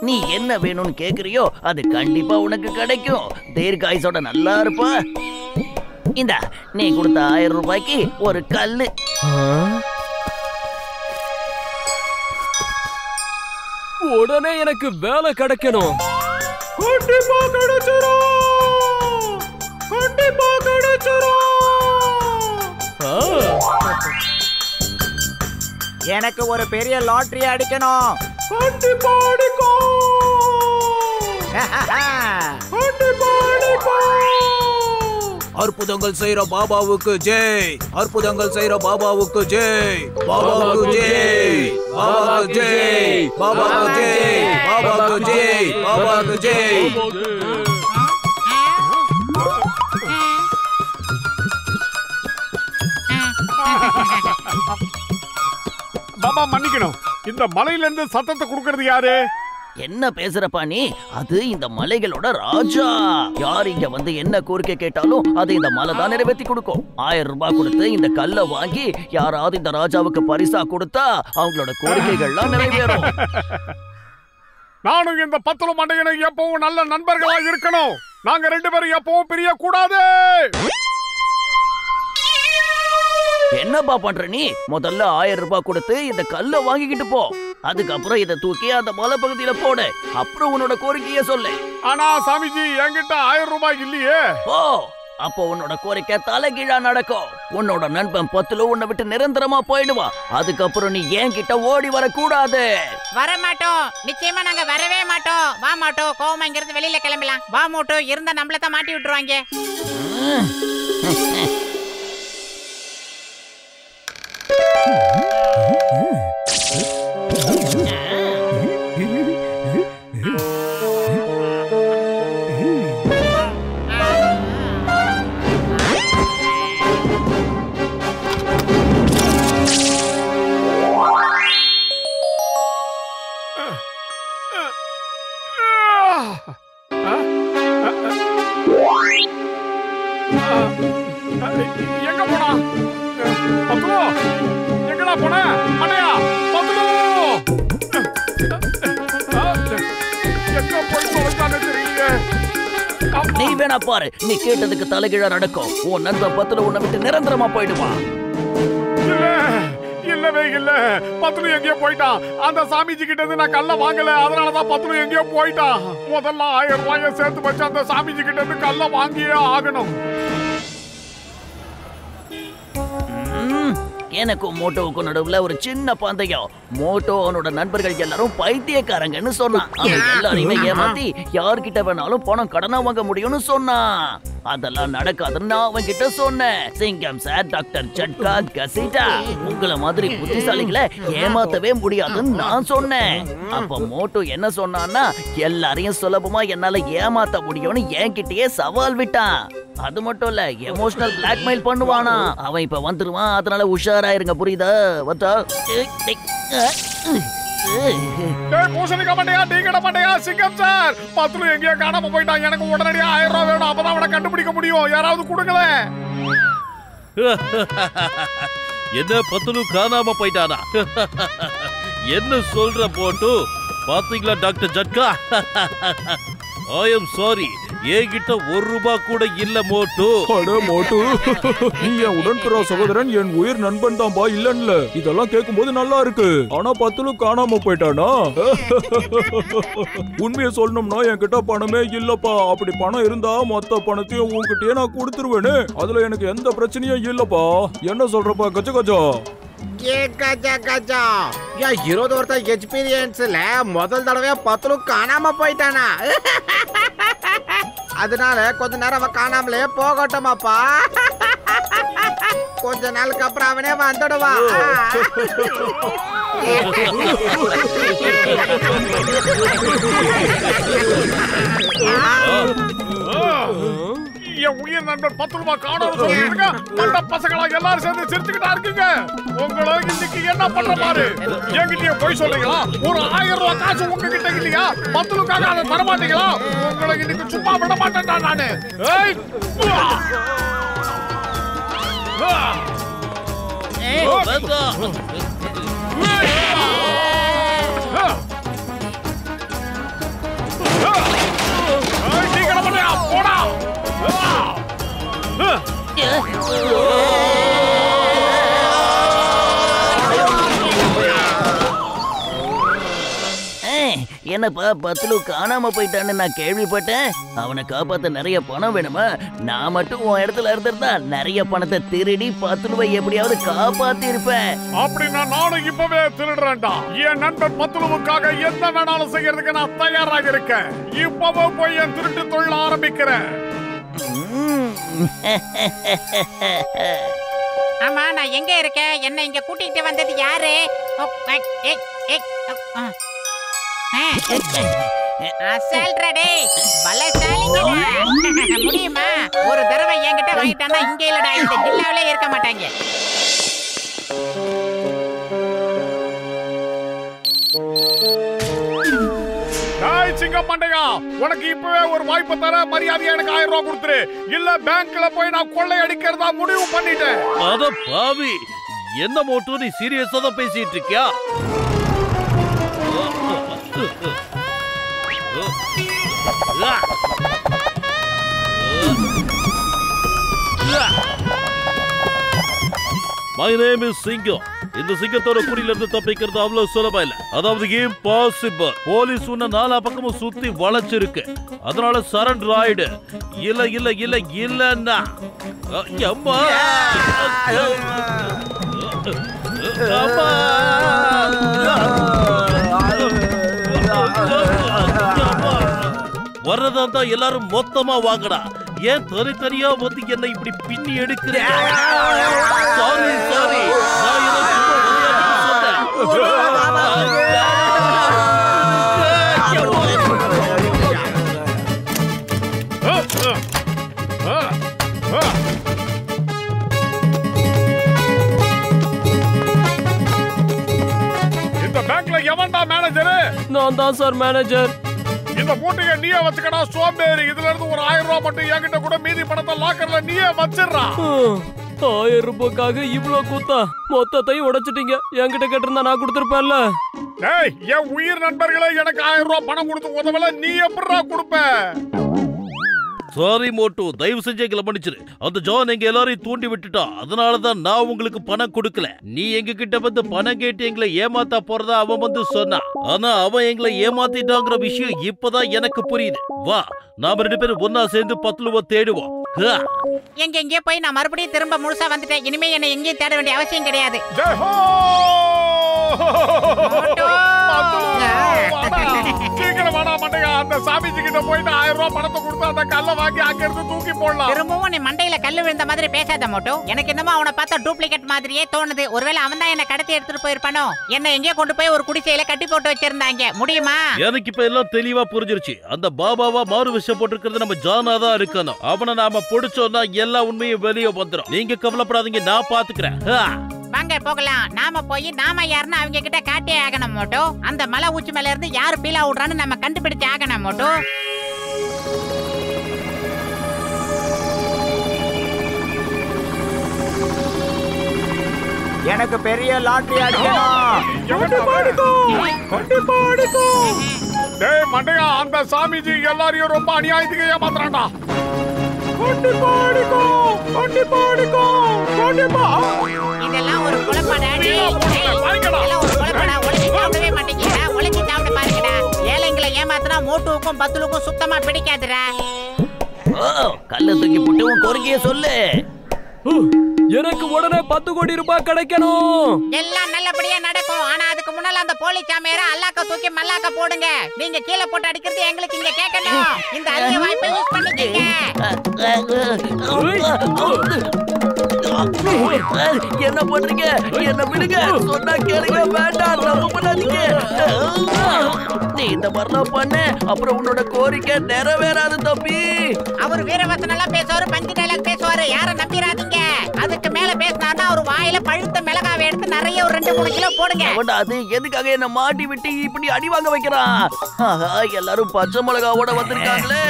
நீ என்ன வேணும்னு கேக்குறியோ அது கண்டிப்பா உனக்கு கிடைக்கும். தீர்காயுசோட நல்லா இருப்பா. இந்த நீ கொடுத்த 1000 ரூபாய்க்கு ஒரு கல்லு. உடனே எனக்கு வேலை கிடைக்கணும். கண்டிப்பா கிடைச்சிரும். கண்டிப்பா கிடைச்சிரும். எனக்கு ஒரு பெரிய லாட்டரி அடிக்கணும். கண்டிப்பா அடிக்கும். கண்டிப்பா அடிக்கும். அற்புதங்கள் செய்யற பாபாவுக்கு ஜெய். அற்புதங்கள் செய்யற பாபாவுக்கு ஜெய். பாபாவுக்கு ஜெய். பாபாவுக்கு ஜெய். பாபாவுக்கு ஜெய். பாபாவுக்கு ஜெய். பாபாவுக்கு ஜெய். பாபா மன்னிக்கணும். இந்த மலையில இருந்து சத்தத்தை கொடுக்கறது யாரு? என்ன பேசுறப்பா நீ? அது இந்த மலைகளோட ராஜா. யார் இங்க வந்து என்ன கோரிக்கை கேட்டாலும் அது இந்த மலை தான் நிறைவேற்றி கொடுக்கும். 1000 ரூபாய் கொடுத்து இந்த கல்லை வாங்கி யாராவது இந்த ராஜாவுக்கு பரிசா கொடுத்தா அவங்களோட கோரிக்கைகள்லாம் நிறைவேறும். நானும் இந்த பத்தல மண்டையனும் எப்பவும் நல்ல நண்பர்களா இருக்கணும். நாங்க 2 பேரும் எப்பவும் பிரிய கூடாது. என்னப்பா பண்ற நீ? முதல்ல 1000 ரூபாய் கொடுத்து இந்த கல்லை வாங்கிக்கிட்டு போ. அதுக்கப்புறம் இதை தூக்கி அந்த மலை பகுதியில போடு. அப்புறம் உன்னோட கோரிக்கைய சொல்லு. ஆனா சாமிஜி, என்கிட்ட 1000 ரூபாய் இல்லையே. ஓ, அப்போ உன்னோட கோரிக்கை தலைகீழா நடக்கும். உன்னோட நண்பன் பத்துல உன்னை விட்டு நிரந்தரமா போயிடுவா. அதுக்கப்புறம் நீ என்கிட்ட ஓடி வரக்கூடாது. வர மாட்டோம். நிச்சயமா நாங்க வரவே மாட்டோம். வா மாட்டோம். கோவமா இங்கிருந்து வெளியில கிளம்பலாம். வா மோட்டோ, இருந்தா நம்மள தான் மாட்டி விட்டுருவாங்க. எங்க போனா? பத்துலு, எங்கடா போன? அண்ணையா, பத்துலு எங்க போய் தொலைச்சானே தெரியல. நீ வேணா பாரு, நீ கேட்டதுக்கு தலைகீழா நடக்கும். உன் நண்பன் பத்துல உன்னை விட்டு நிரந்தரமா போயிடுவான். இல்லவே இல்ல, பத்துலு எங்கேயோ போயிட்டான். அந்த சாமிஜி கிட்ட இருந்து நான் கல்ல வாங்கல, அதனாலதான் பத்துலு எங்கேயோ போயிட்டான். முதல்ல 1000 ரூபாயை சேர்த்து வச்சு அந்த சாமிஜி கிட்ட இருந்து கல்ல வாங்கியே ஆகணும். எனக்கும் மோட்டோவுக்கும் நடுவுல ஒரு சின்ன பந்தயம். மோட்டோ அவனோட நண்பர்கள் எல்லாரும் பைத்தியக்காரங்கன்னு சொன்னான். அவன் எல்லாரையுமே ஏமாத்தி யார்கிட்ட வேணாலும் பணம் கடனா வாங்க முடியும்னு சொன்னான். அதெல்லாம் நடக்காதுன்னு நான் அவன் கிட்ட சொன்னேன். சிங்கம் சார், டாக்டர் ஜட்கா, கசிட்டா, உங்களை மாதிரி புத்திசாலிகளை ஏமாத்தவே முடியாதுன்னு நான் சொன்னேன். அப்ப மோட்டோ என்ன சொன்னான்னா, எல்லாரையும் சுலபமா என்னால ஏமாத்த முடியும்னு என்கிட்டயே சவால் விட்டான். அது மட்டும் இல்ல, எமோஷனல் பிளாக்மெயில் பண்ணுவானா. அவன் இப்ப வந்துருவான், அதனால உஷாரா இருங்க, புரியுதா? வந்தா பூசணிக்கா மண்டையா, டீக்கடை மண்டையா, சிங்கம் சார், பத்துலு எங்கேயோ காணாம போயிட்டான். எனக்கு உடனடியா 1000 ரூபாய் வேணும். அப்பதான் அவனை கண்டுபிடிக்க முடியும். யாராவது கொடுங்களேன். என்ன பத்துலு காணாம போயிட்டானா? என்ன சொல்ற போட்டு? பாத்தீங்களா டாக்டர் ஜட்கா? I am sorry. என்கிட்ட 1 ரூபாய் கூட இல்ல மோட்டு. அட மோட்டு, நீ என் உடன்பிறா சகோதரன், என் உயிர் நண்பன் தான்பா. இல்லன்ல, இதெல்லாம் கேட்கும்போது நல்லா இருக்கு. ஆனா பத்துலு காணாம போயிட்டானா? உண்மையை சொல்லணும்னா என்கிட்ட பணமே இல்லப்பா. அப்படி பணம் இருந்தா மொத்த பணத்தையும் உன்கிட்டயே நான் கொடுத்துருவேனே. அதுல எனக்கு எந்த பிரச்சனையும் இல்லப்பா. என்ன சொல்றப்பா கஜ கஜா? ஏன் 20 வருஷம் எக்ஸ்பீரியன்ஸ்ல முதல் தடவையா பத்துலு காணாம போயிட்டானா? அதனால கொஞ்ச நேரம் அவன் காணாமலே போகட்டுமாப்பா. கொஞ்ச நாளுக்கு அப்புறம் அவனே வந்துடுவான். என் உயிர் நண்பர் 10 ரூபாய் காணாம சொல்லிருக்க. மண்ட பசங்களா எல்லாரும் சேர்ந்து சிரிச்சுக்கிட்டா இருக்கீங்க. உங்களை இன்னைக்கு என்ன பண்ற பாரு. என்கிட்டயே போய் சொல்றீங்களா? ஒரு 1000 ரூபாய் காசு உங்ககிட்ட இல்லையா? பத்துலுக்காக அதை தர மாட்டீங்களா? உங்களை இன்னைக்கு சும்மா விட மாட்டேன்டா நானு. என்னப்பா பத்லு காணாம போயிட்டான்னு நான் கேள்விப்பட்டேன். அவனை காப்பாத்த நிறைய பணம் வேணுமா? நான் மட்டும் உன் இடத்துல இருந்திருந்தா நிறைய பணத்தை திருடி பத்லுவை எப்படியாவது காப்பாத்தி இருப்பேன். அப்படின்னா நானும் இப்பவே திருடுறேன்டா. என் நண்பன் பத்லுவுக்காக என்ன வேணாலும் செய்யறதுக்கு நான் தயாராக இருக்கேன். இப்பவே போய் என் திருட்டு தொழில் ஆரம்பிக்கிறேன். ஆமா, நான் எங்க இருக்கேன்? என்ன இங்க கூட்டிட்டு வந்தது யாரு? முடியுமா? ஒரு தடவை என்கிட்ட வாங்கிட்டானா இங்க இல்லடா, இந்த ஜில்லாவிலே இருக்க மாட்டாங்க. சிங்கமண்டையா, உனக்கு இப்பவே ஒரு வாய்ப்பு தர, மரியாதையா எனக்கு 1000 ரூபாய் கொடுத்துரு. இல்ல பேங்க்ல போய் நான் கொள்ளை அடிக்கிறதா முடிவு பண்ணிட்டேன். அட பாவி, என்ன மோட்டு நீ சீரியஸா தான் பேசிட்டு இருக்கியா? My name is சிங்கம். இந்த சிங்கத்தோட குறியில இருந்து தப்பிக்கிறது அவ்வளவு சுலபம் இல்ல. அதாவது இம்பாசிபிள். போலீஸ் உன்ன நாலா பக்கமும் சுத்தி வளைச்சிருக்கு. அதனால சரண்டர் ஆயிடு. இல்ல இல்ல இல்ல இல்லன்னா அம்மா வர்றதா தான் எல்லாரும் மொத்தமா வாங்கடா. ஏன் தனித்தனியா வந்து என்ன இப்படி பின்னி எடுக்கிறீங்க? சாரி சாரி, நான் ஏதோ சும்மா விளையாட்டுக்கு சொன்னேன். இந்த பேங்க்ல எவன்டா மேனேஜர்? நான் தான் சார் மேனேஜர். இந்த மூட்டையை நீயே வச்சுக்கடா சோம்பேறி. இதுல இருந்து ஒரு 1000 ரூபாய் மட்டும் என்கிட்ட கூட, மீதி பணத்தை லாக்கர்ல நீயே வச்சிடுறா. 1000 ரூபாய்க்காக இவ்ளோ கூத்தா? மொத்தத்தையும் உடைச்சிட்டீங்க. என்கிட்ட கேட்டிருந்தா நான் கொடுத்துருப்பேன்ல. டேய், என் உயிர் நண்பர்களே எனக்கு 1000 ரூபாய் பணம் கொடுத்து உதவல, நீ எப்படிடா கொடுப்ப? சாரி மோட்டு, தயவு செஞ்சு எங்களை மன்னிச்சிரு. அந்த ஜான் எங்க எல்லாரையும் தூண்டி விட்டுட்டா. அதனாலதான் நான் உங்களுக்கு பணம் கொடுக்கல. நீ எங்க கிட்ட வந்து பணம் கேட்டு எங்களை ஏமாத்தா போறதா அவன் வந்து சொன்னான். ஆனா அவன் எங்களை ஏமாத்திட்டாங்கிற விஷயம் இப்பதான் எனக்கு புரியுது. வா, நாம 2 பேரும் ஒன்னா சேர்ந்து பத்லுவை தேடுவோம். எங்க போய் நான் மறுபடியும் திரும்ப முழுசா வந்துட்டேன். இனிமே என்ன எங்கேயும் தேட வேண்டிய அவசியம் கிடையாது. சீக்கிரம் வாடா மண்டையா, அந்த சாமிஜி கிட்ட போயிட்டு 1000 ரூபாய் பணத்தை கொடுத்து அந்த கல்லை வாங்கி அங்க இருந்து தூக்கி போடலாம். திரும்பவும் நீ மண்டையில கல்லு விழுந்த மாதிரி பேசாத மோட்டோ. எனக்கு என்னமோ அவனை பார்த்தா டூப்ளிகேட் மாதிரியே தோணுது. ஒருவேளை அவன் தான் என்ன கடத்தி எடுத்துட்டு போயிருப்பானோ? என்ன எங்கேயோ கொண்டு போய் ஒரு குடிசையில கட்டி போட்டு வச்சிருந்தாங்க. முடியுமா? எனக்கு இப்ப எல்லாம் தெளிவா புரிஞ்சிருச்சு. அந்த பாபாவா மாறு விஷயம் போட்டிருக்கிறது நம்ம ஜானா தான் இருக்கணும். அவனை நாம பிடிச்சோம்னா எல்லா உண்மையும் வெளியே வந்துடும். நீங்க கவலைப்படாதீங்க, நான் பாத்துக்கிறேன். வாங்க போகலாம். நாம போய் நாம யாருன்னு அவங்க கிட்ட காட்டே ஆகணும் மோட்டோ. அந்த மலை உச்சி மேல இருந்து யாரு பீலா விடுறான்னு நம்ம கண்டுபிடிச்சு ஆகணும் மோட்டோ. எனக்கு பெரிய லாட்டரி அடிக்கணும். டேய் மண்டையா, அந்த சாமிஜி எல்லாரையும் ரொம்ப அநியாயத்துக்கு ஏமாத்துறான்டா. இதெல்லாம் ஒரு குழப்படா. இதெல்லாம் ஒரு குழப்படா. ஒளிச்சு சாப்பிடவே மாட்டேங்கிறா. ஒளிச்சு சாப்பிட பாருங்கடா. ஏழைங்களை ஏமாத்தினா மோட்டுவுக்கும் பத்துலுக்கும் சுத்தமா பிடிக்காதுடா. கல்ல தூக்கி போட்டு உன் கோரிக்கைய சொல்லு. எனக்கு உடனே 10 கோடி ரூபாய் கிடைக்கணும். எல்லாம் நல்லபடியா நடக்கும். ஆனா அதுக்கு முன்னால அந்த போலி சாமியார அல்லாக்க தூக்கி மல்லாக்க போடுங்க. நீங்க கீழே போட்டு அடிக்கிறது எங்களுக்கு இங்க கேட்கணும். இந்த அரிய வாய்ப்பை யூஸ் பண்ணிக்கங்க. என்ன பண்றீங்க? என்ன விடுங்க, சொன்னா கேளுங்க. வேண்டாம், தப்பு பண்ணாதீங்க. நீ இந்த மாதிரிலாம் பண்ண அப்புறம் உன்னோட கோரிக்கை நிறைவேறாது தம்பி. அவர் வீரவசனம் எல்லாம் பேசுவாரு, பஞ்சு டைலாக் பேசுவாரு. யாரும் நம்பிராதீங்க. அதுக்கு மேல பேசினாருன்னா ஒரு வாயில பழுத்த மிளகாவை எடுத்து நிறைய ஒரு 2-3 கிலோ போடுங்க. அது எதுக்காக என்ன மாட்டி விட்டு இப்படி அடி வாங்க வைக்கிறான்? ஆஹா, எல்லாரும் பச்சை மிளகாவோட வந்திருக்காங்களே.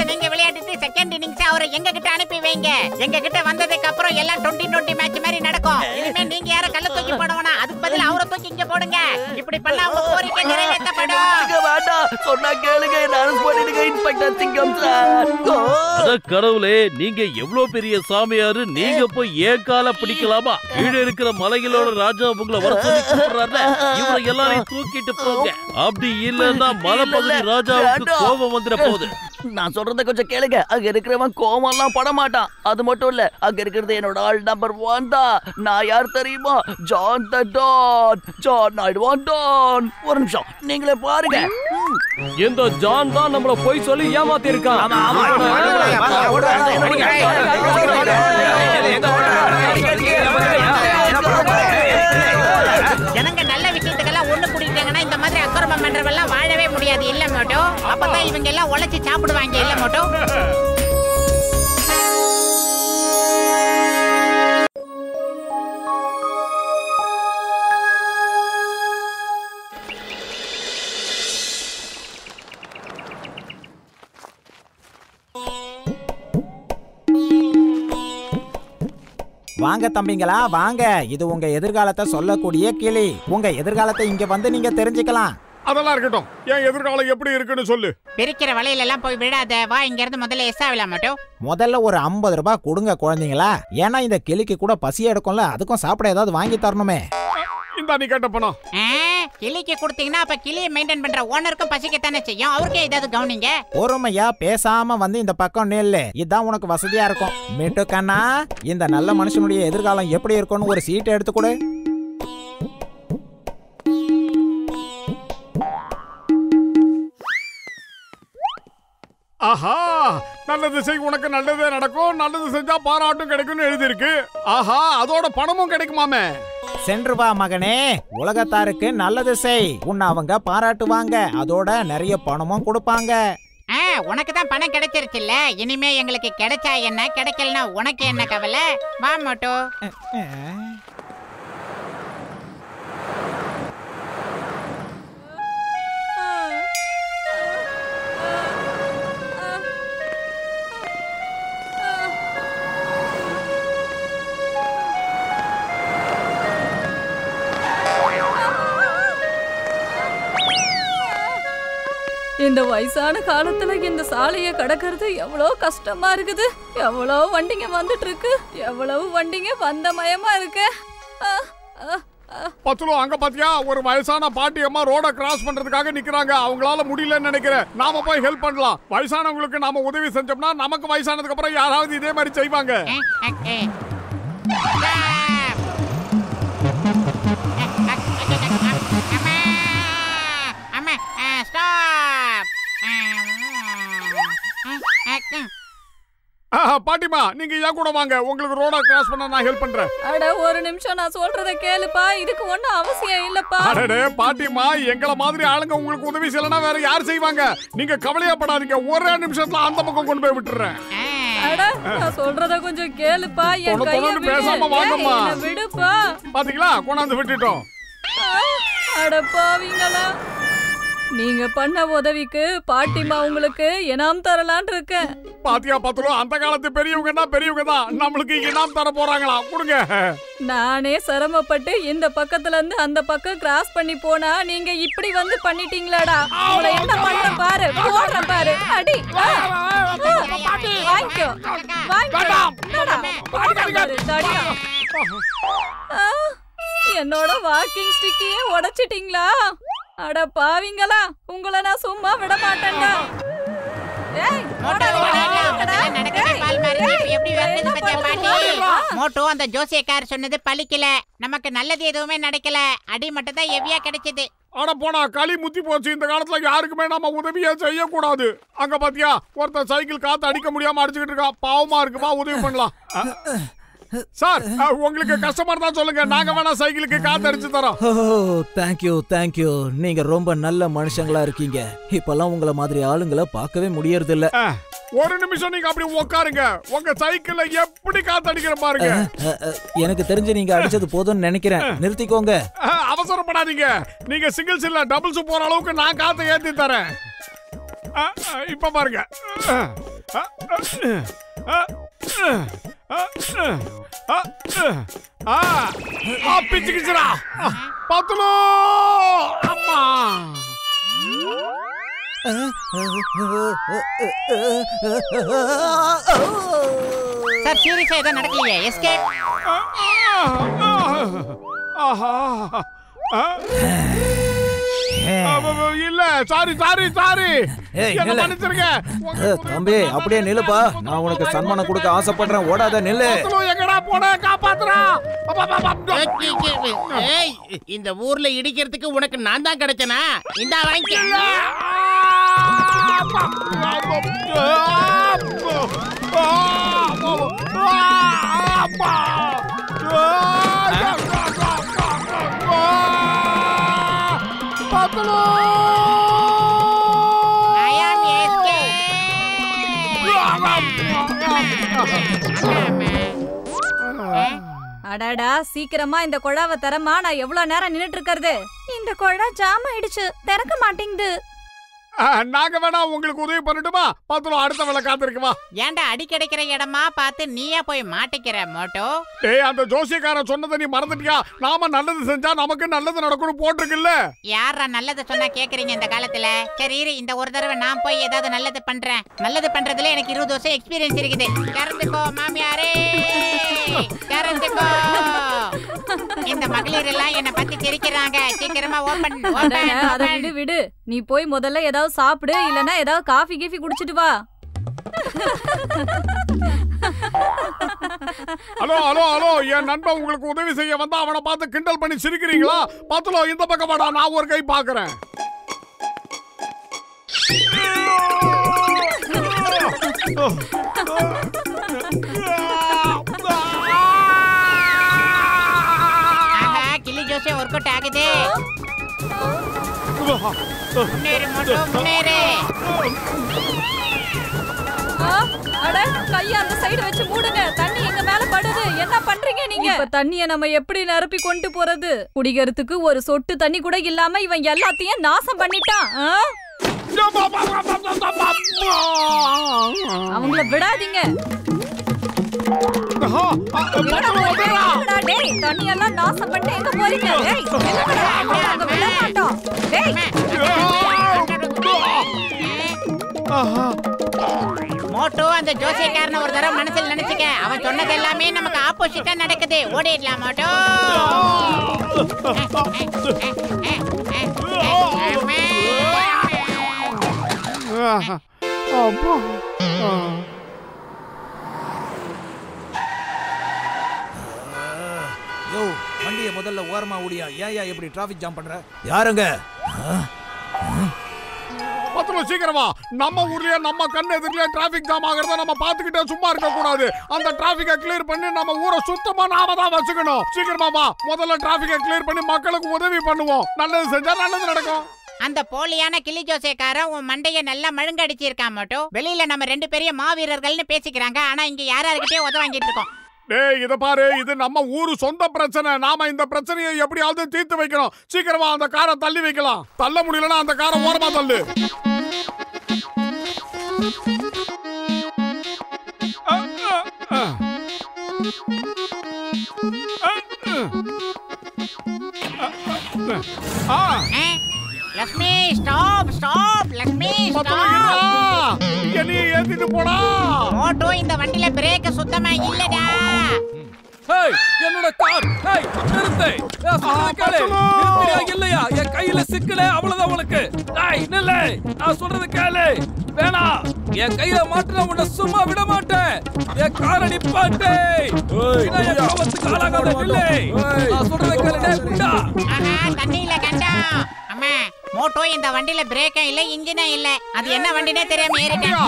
நீங்க விளையாட்டு செகண்ட் இன்னிங்ஸ் அவரை எங்க கிட்ட அனுப்பி வைங்க. எங்க கிட்ட வந்ததுக்கு அப்புறம் எல்லாம் 20-20 மேட்ச் மாதிரி நடக்கும். இனிமே நீங்க யார கல்ல தூக்கி போடுவனா, அதுக்கு பதிலா அவரை தூக்கி இங்க போடுங்க. இப்படி பண்ணா உங்க கோரிக்கை நிறைவேற்றப்படும். வேண்டாம், சொன்னா கேளுங்க, அரெஸ்ட் பண்ணிடுங்க இன்ஸ்பெக்டர் சிங்கம் சார். அட கடவுளே, நீங்க எவ்வளவு பெரிய சாமியாரு, நீங்க போய் ஏன் கால பிடிக்கலாமா? கீழே இருக்கிற மலைகளோட ராஜா உங்களை வர சொல்லி கூப்பிடுறாருல, இவரை எல்லாரையும் தூக்கிட்டு போங்க. அப்படி இல்லன்னா மலைப்பகுதி ராஜாவுக்கு கோபம் வந்துட போகுது. நான் சொல்றத கொஞ்சம் கேளுங்க. அங்க இருக்கிறவன் கோவம்லாம் பட மாட்டான். அது மட்டும் இல்ல, அங்க இருக்கிறது என்னோட ஆள் நம்பர் 1 தான். நான் யார் தெரியுமா? John the don. ஜான் நாயுடுவான் டான். ஒரு நிமிஷம், நீங்களே பாருங்க. இந்த ஜான் தான் நம்மள போய் சொல்லி ஏமாத்தி இருக்கான். ஜனங்க நல்ல விஷயத்துக்கெல்லாம் ஒண்ணு கூட்டிட்டாங்கன்னா இந்த மாதிரி அக்கிரமம் பண்றவெல்லாம் வாழவே முடியாது இல்ல மோட்டோ. அப்பதான் இவங்க எல்லாம் உழைச்சி சாப்பிடுவாங்க இல்ல மோட்டோ. வாங்க தம்பிங்களா வாங்க. இது உங்க எதிர்காலத்தை சொல்லக்கூடிய கிளி. உங்க எதிர்காலத்தை இங்க வந்து நீங்க தெரிஞ்சுக்கலாம். அதெல்லாம் இருக்கட்டும், என் எதிர்காலம் எப்படி இருக்குன்னு சொல்லு. பிரிக்கிற வலையில எல்லாம் போய் விடாத. வா இங்க இருந்து முதல்ல எஸ்ஸாவில மட்டும். முதல்ல ஒரு 50 ரூபாய் கொடுங்க குழந்தைங்களா. ஏன்னா இந்த கிளிக்கு கூட பசி எடுக்கும்ல, அதுக்கும் சாப்பிட ஏதாவது வாங்கி தரணுமே. இந்த நீ கேட்ட பணம் கிளிக்கு கொடுத்தீங்கன்னா அப்ப கிளியை மெயின்டைன் பண்ற ஓனருக்கும் பசிக்கத்தானே செய்யும். அவருக்கே ஏதாவது கவனிங்க. பொறுமையா பேசாம வந்து இந்த பக்கம் நெல்லு. இதான் உனக்கு வசதியா இருக்கும். மிட்டு கண்ணா, இந்த நல்ல மனுஷனுடைய எதிர்காலம் எப்படி இருக்கும்னு ஒரு சீட் எடுத்து கொடு. ஆஹா, நல்லது செய் உனக்கு நல்லதே நடக்கும், நல்லது செஞ்சா பாராட்டும் கிடைக்கும்னு எழுதிருக்கு. ஆஹா, அதோட பணமும் கிடைக்குமாமே. சென்று வா மகனே, உலகத்தாருக்கு நல்லது செய். உன்னை அவங்க பாராட்டுவாங்க, அதோட நிறைய பணமும் கொடுப்பாங்க. உனக்கு தான் பணம் கிடைச்சிருச்சுல்ல, இனிமே எங்களுக்கு கிடைச்சா என்ன, கிடைக்கலனா உனக்கு என்ன கவலை? வா மோட்டோ. இந்த வயசான காலத்துல இந்த சாலைய கடக்கிறது எவ்வளோ கஷ்டமா இருக்குது. எவ்வளோ வண்டிங்க வந்துட்டு இருக்கு, எவ்வளவு வண்டிங்க வந்தமயமா இருக்கு. பத்துலோ, அங்க பாத்தியா ஒரு வயசான பாட்டி அம்மா ரோட கிராஸ் பண்றதுக்காக நிக்கிறாங்க. அவங்களால முடியலன்னு நினைக்கிறேன். நாம போய் ஹெல்ப் பண்ணலாம். வயசானவங்களுக்கு நாம உதவி செஞ்சோம்னா நமக்கு வயசானதுக்கு அப்புறம் யாராவது இதே மாதிரி செய்வாங்க. பாட்டிமா, நீங்க ஏன் கூட வாங்க. உங்களுக்கு ரோட கிராஸ் பண்ண நான் ஹெல்ப் பண்றேன். அட ஒரு நிமிஷம், நான் சொல்றத கேளுப்பா. இதுக்கு ஒண்ணும் அவசியம் இல்லப்பா. அடடே பாட்டிமா, எங்கள மாதிரி ஆளுங்க உங்களுக்கு உதவி செய்யலனா வேற யார் செய்வாங்க? நீங்க கவலையப்படாதீங்க, ஒரே நிமிஷத்துல அந்த பக்கம் கொண்டு போய் விட்டுறேன். அட நான் சொல்றத கொஞ்சம் கேளுப்பா. என் கையை விடு. பேசாம வாங்கம்மா. விடுப்பா. பாத்தீங்களா, கொண்டாந்து விட்டுட்டோம். அட பாவிங்களா, நீங்க பண்ண உதவிக்கு பாட்டிமா உங்களுக்கு இனாம் தரலான் இருக்கேன். பாத்தியா பத்துலோ, அந்த காலத்து பெரியவங்கன்னா பெரியவங்க தான் நம்மளுக்கு இனாம் தர போறாங்களா? கொடுங்க. நானே சிரமப்பட்டு இந்த பக்கத்துல இருந்து அந்த பக்கம் கிராஸ் பண்ணி போனா நீங்க இப்படி வந்து பண்ணிட்டீங்களாடா. உங்களை என்ன பண்ற பாரு, போடுற பாரு. அடி வாங்கிக்கோ, என்னோட வாக்கிங் ஸ்டிக்கையே உடைச்சிட்டீங்களா? அட பாவிங்களா, உங்களை நான் சும்மா விட மாட்டேன்டா. மோட்டோ, அந்த ஜோசியக்கார் சொன்னது பலிக்கல. நமக்கு நல்லது எதுவுமே நடக்கல, அடி மட்டும் தான் ஹெவியா கிடைச்சது. ஆட போனா களி முத்தி போச்சு. இந்த காலத்துல யாருக்குமே நம்ம உதவியே செய்ய கூடாது. அங்க பாத்தியா ஒருத்தர் சைக்கிள் காத்து அடிக்க முடியாம அடிச்சுக்கிட்டு இருக்கா. பாவமா இருக்குமா, உதவி பண்ணலாம். சார், உங்களுக்கு கஷ்டமா இருந்தா சொல்லுங்க, நாங்க வேணா சைக்கிளுக்கு காத்து அடிச்சு தரோம். தேங்க்யூ தேங்க்யூ, நீங்க ரொம்ப நல்ல மனுஷங்களா இருக்கீங்க. இப்பெல்லாம் உங்களை மாதிரி ஆளுங்களை பார்க்கவே முடியறது இல்ல. ஒரு நிமிஷம் நீங்க அப்படி உட்காருங்க. உங்க சைக்கிள்ல எப்படி காத்து அடிக்கிற பாருங்க. எனக்கு தெரிஞ்சு நீங்க அடிச்சது போதும்னு நினைக்கிறேன். நிறுத்திக்கோங்க. அவசரப்படாதீங்க. நீங்க சிங்கிள்ஸ் இல்ல டபுள்ஸ் போற அளவுக்கு நான் காத்து ஏத்தி தரேன். இப்ப பாருங்க. பிச்சுக்கிச்சுடா பத்துலு அம்மா சார் சீரியஸா ஏதோ நடக்கலையே எஸ்கேப் இல்ல சாரி சாரி சாரி என்ன மன்னிச்சிருங்க தம்பி அப்படியே நில்லுப்பா. நான் உனக்கு சன்மானம் கொடுக்க ஆசைப்படுறேன். ஓடாத நில்லு. எங்கடா போன காப்பாத்துறா. ஏய் இந்த ஊர்ல இடிக்கிறதுக்கு உனக்கு நான் தான் கிடைச்சனா? இந்தா வாங்கிக்க. அடாடா சீக்கிரமா இந்த குழாவை தரமா. நான் எவ்வளவு நேரம் நின்னுட்டு இருக்கிறது? இந்த குழா ஜாம் ஆயிடுச்சு, திறக்க மாட்டேங்குது. நாங்க வேணா உங்களுக்கு உதவி பண்ணட்டுமா? பத்துல அடுத்த வேலை காத்திருக்குமா? ஏன்டா அடி கிடைக்கிற இடமா பார்த்து நீயா போய் மாட்டிக்கிற மோட்டோ? டேய் அந்த ஜோசியக்காரன் சொன்னதை நீ மறந்துட்டியா? நாம நல்லது செஞ்சா நமக்கு நல்லது நடக்கும்னு போட்டிருக்குல்ல. யாரா நல்லது சொன்னா கேக்குறீங்க இந்த காலத்துல? சரி இரு, இந்த ஒரு தடவை நான் போய் ஏதாவது நல்லது பண்றேன். நல்லது பண்றதுல எனக்கு 20 வருஷம் எக்ஸ்பீரியன்ஸ் இருக்குது. கறந்துக்கோ மாமியாரே, கறந்துக்கோ. இந்த மகளிர் எல்லாம் என்ன பத்தி சிரிக்கிறாங்க. சீக்கிரமா ஓபன். அத விடு விடு. நீ போய் முதல்ல ஏதாவது சாப்பிடு, இல்லனா ஏதாவது காஃபி கீஃபி குடிச்சிட்டு வா. ஹலோ ஹலோ ஹலோ, என் நண்பன் உங்களுக்கு உதவி செய்ய வந்தா அவனை பார்த்து கிண்டல் பண்ணி சிரிக்கிறீங்களா? பத்துல இந்த பக்கம் வாடா, நான் ஒரு கை பாக்குறேன். கிளி ஜோசியம் ஒர்க் அவுட் ஆகுது. முன்னேறு மோட்டோ முன்னேறு. அட கைய அந்த சைடு வச்சு மூடுங்க. தண்ணி எங்க மேல படுது. என்ன பண்றீங்க நீங்க? இப்ப தண்ணிய நம்ம எப்படி நிரப்பி கொண்டு போறது? குடிக்கிறதுக்கு ஒரு சொட்டு தண்ணி கூட இல்லாம இவன் எல்லாத்தையும் நாசம் பண்ணிட்டான். அவங்கள விடாதீங்க. தண்ணி எல்லாம் நாசம் பண்ணிட்டு எங்க போறீங்க? விட மாட்டோம். மோட்டோ அந்த ஜோசியக்காரனை ஒரு தடவை மனசுல நினைச்சுக்க. அவன் சொன்னது எல்லாமே நமக்கு ஆப்போசிட்டா நடக்குது. ஓடிடலாம் மோட்டோ. யோ வண்டியை முதல்ல ஓரமா ஓடியா. ஏன் இப்படி டிராபிக் ஜாம் பண்ற? யாருங்க? பத்துல சீக்கிரமா. நம்ம ஊர்லயே நம்ம கண்ணு எதிரிலே டிராபிக் ஜாம் ஆகிறத நம்ம பாத்துக்கிட்டே சும்மா இருக்க கூடாது. அந்த டிராபிக்கை கிளியர் பண்ணி நம்ம ஊரை சுத்தமா நாம தான் வச்சுக்கணும். சீக்கிரமா வா, முதல்ல டிராபிக்கை கிளியர் பண்ணி மக்களுக்கு உதவி பண்ணுவோம். நல்லது செஞ்சா நல்லது நடக்கும். அந்த போலியான கிளி ஜோசியக்காரன் உன் மண்டைய நல்லா மழுங்கடிச்சிருக்கான் மோட்டோ. வெளியில நம்ம 2 பெரிய மாவீரர்கள்னு பேசிக்கிறாங்க. ஆனா இங்க யாராருக்கிட்டே உதவ வாங்கிட்டு இருக்கோம். டேய் இத பாரு, இது நம்ம ஊரு சொந்த பிரச்சனை. நாம இந்த பிரச்சனையை எப்படியாவது தீர்த்து வைக்கணும். சீக்கிரமா அந்த காரை தள்ளி வைக்கலாம். தள்ள முடியலன்னா அந்த காரை ஓரமா தள்ளு. Lakshmi stop stop. Lakshmi stop. நீ ஏத்திட்டு போடா. மோட்டோ இந்த வண்டில பிரேக் சுத்தமா இல்லடா. ஹேய் என்னோட கார். ஹேய் நிறுத்து. நிறுத்தியா இல்லையா? என் கையில சிக்கல அவ்வளவுதான் உங்களுக்கு. டேய் நில்லு. நான் சொல்றது கேளு. வேணா என் கையில மாட்டினா உன்னை சும்மா விட மாட்டேன். என் காரை நிப்பாட்டு. என் கோபத்துக்கு ஆளாகாத நில்லு. நான் சொல்றது கேளு. டேய் குண்டா. தண்ணியில கண்டா. அம்மா மோட்டோ இந்த வண்டில பிரேக்கும் இல்ல இன்ஜினும் இல்ல. அது என்ன வண்டினே தெரியாம ஏறிட்டேன்.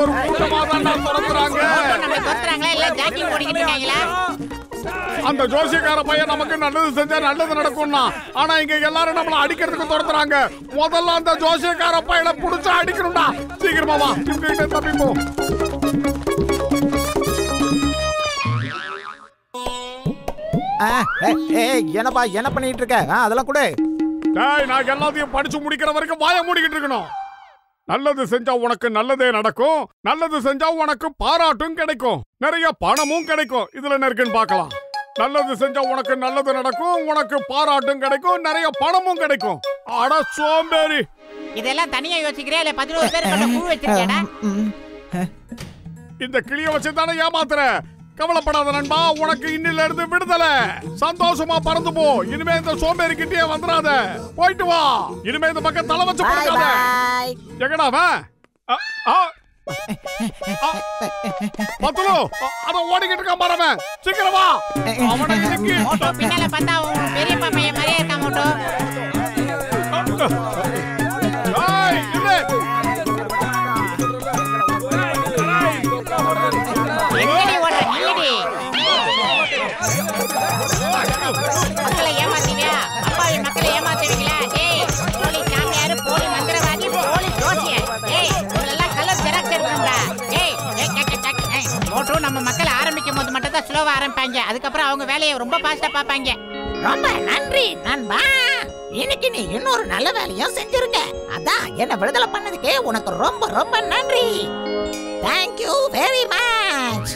ஒரு கூட்டமா தான் துரத்துறாங்க. நம்ம துரத்துறாங்களா இல்ல ஜாக்கி ஓடிக்கிட்டு இருக்காங்களா? அந்த ஜோசியக்கார பையன் நமக்கு நல்லது செஞ்சா நல்லது நடக்கும்னா, ஆனா இங்க எல்லாரும் நம்மள அடிக்கிறதுக்கு துரத்துறாங்க. முதல்ல அந்த ஜோசியக்கார பையனை புடிச்சு அடிக்கணும்டா. சீக்கிரமா வா, இவங்கிட்ட தப்பிப்போம். என்னப்பா என்ன பண்ணிட்டு இருக்க? அதெல்லாம் கூட டேய் நான் எல்லாத்தையும் படிச்சு முடிக்கிற வரைக்கும் வாயை மூடிக்கிட்டு இருக்கணும். நல்லது செஞ்சா உனக்கு நல்லதே நடக்கும், நல்லது செஞ்சா உனக்கு பாராட்டும் கிடைக்கும், நிறைய பணமும் கிடைக்கும். இதுல என்ன இருக்குன்னு பார்க்கலாம். நல்லது செஞ்சா உனக்கு நல்லது நடக்கும், உனக்கு பாராட்டும் கிடைக்கும், நிறைய பணமும் கிடைக்கும். அட சோம்பேறி, இதெல்லாம் தனியா யோசிக்கிறியா இல்ல 11 பேர் கொண்ட குழு வச்சிருக்கேடா? இந்த கிளிய வச்சு தானே ஏமாத்துற. கவலைப்படாத நண்பா, உனக்கு இன்னில இருந்து விடுதலை. சந்தோஷமா பறந்து போ. இனிமே இந்த சோம்பேறி கிட்டே வந்துடாத. போயிட்டு வா. இனிமே இந்த பக்கம் தலை வச்சு படுக்காத. எங்கடா அவன்? பத்துலு, அத ஓடிக்கிட்டு இருக்கான் பாரு. சீக்கிரம் வா. அவனை இன்னைக்கு மோட்டோ பின்னால பார்த்தா உன் பெரியப்பா பையன் மாதிரியே இருக்கான் மோட்டோ. ஏய், இரு. எங்கடி ஓடுற நீடி? மக்களை ஏமாத்துவியா? அப்பாவி மக்களை ஏமாத்துவீங்களா? டேய், போலி சாமியாரு, போலி மந்திரவாதி, போலி ஜோசியர். டேய், இவங்களெல்லாம் கலர் ஜெராக்ஸ் எடுக்கணும்டா. டேய், மோட்டோ நம்ம மக்களை ஆரம்பிக்கும் போது மட்டும் தான் ஸ்லோவா ஆரம்பிப்பாங்க. அதுக்கப்புறம் அவங்க வேலையை ரொம்ப ஃபாஸ்டா பார்ப்பாங்க. ரொம்ப நன்றி நண்பா. இன்னைக்கு நீ இன்னொரு நல்ல வேலையும் செஞ்சிருக்க. அதான் என்ன விடுதலை பண்ணதுக்கே உனக்கு ரொம்ப ரொம்ப நன்றி. Thank you very much.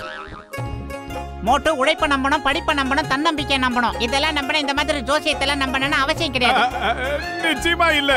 Motto உழைப்ப நம்பணும், படிப்பை நம்பணும், தன்னம்பிக்கை நம்பணும். இதெல்லாம் நம்பின இந்த மாதிரி ஜோசியத்தெல்லாம் நம்பணும்னு அவசியம் கிடையாது. நிச்சயமா இல்ல.